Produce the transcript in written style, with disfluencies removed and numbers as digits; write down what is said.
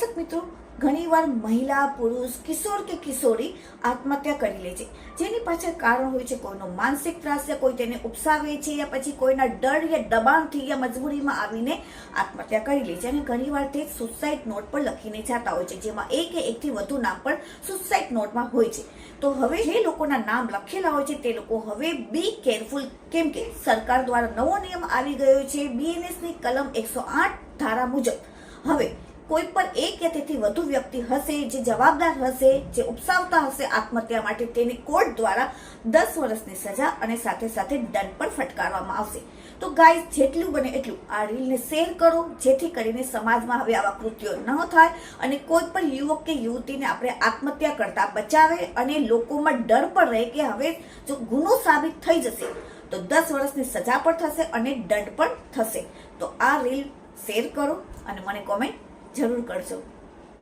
દર્શક મિત્રો, ઘણીવાર મહિલા, પુરુષ, કિશોર કે કિશોરી આત્મહત્યા કરી લે છે, જેની પાછળ કારણ હોય છે કોઈનો માનસિક ત્રાસ છે, કોઈ તેને ઉપસાવે છે યા પછી કોઈના ડર યા દબાણથી યા મજબૂરીમાં આવીને આત્મહત્યા કરી લે છે. અને ઘણીવાર તે સુસાઇડ નોટ પર લખીને જતા હોય છે, જેમાં એક કે એકથી વધુ નામ પણ સુસાઇડ નોટમાં હોય છે. તો હવે જે લોકોના નામ લખેલા હોય છે તે લોકો હવે બી કેરફુલ, કેમ કે સરકાર દ્વારા નવો નિયમ આવી ગયો છે. BNS ની કલમ 108 ધારા મુજબ હવે કોઈ પણ એક કે તેથી વધુ વ્યક્તિ હશે જે જવાબદાર હશે, જે ઉપસાવતા હશે આત્મહત્યા માટે, તેને કોર્ટ દ્વારા 10 વર્ષની સજા અને સાથે સાથે દંડ પણ ફટકારવામાં આવશે. તો ગાઈઝ, જેટલું બને એટલું આ રીલને શેર કરો, જેથી કરીને સમાજમાં હવે આવા કૃત્યો ન થાય અને કોઈ પણ યુવક કે યુવતીને આપણે આત્મહત્યા કરતા બચાવે અને લોકોમાં ડર પણ રહે કે હવે જો ગુનો સાબિત થઈ જશે તો 10 વર્ષની સજા પણ થશે અને દંડ પણ થશે. તો આ રીલ શેર કરો અને મને કોમેન્ટ જરૂર કરજો.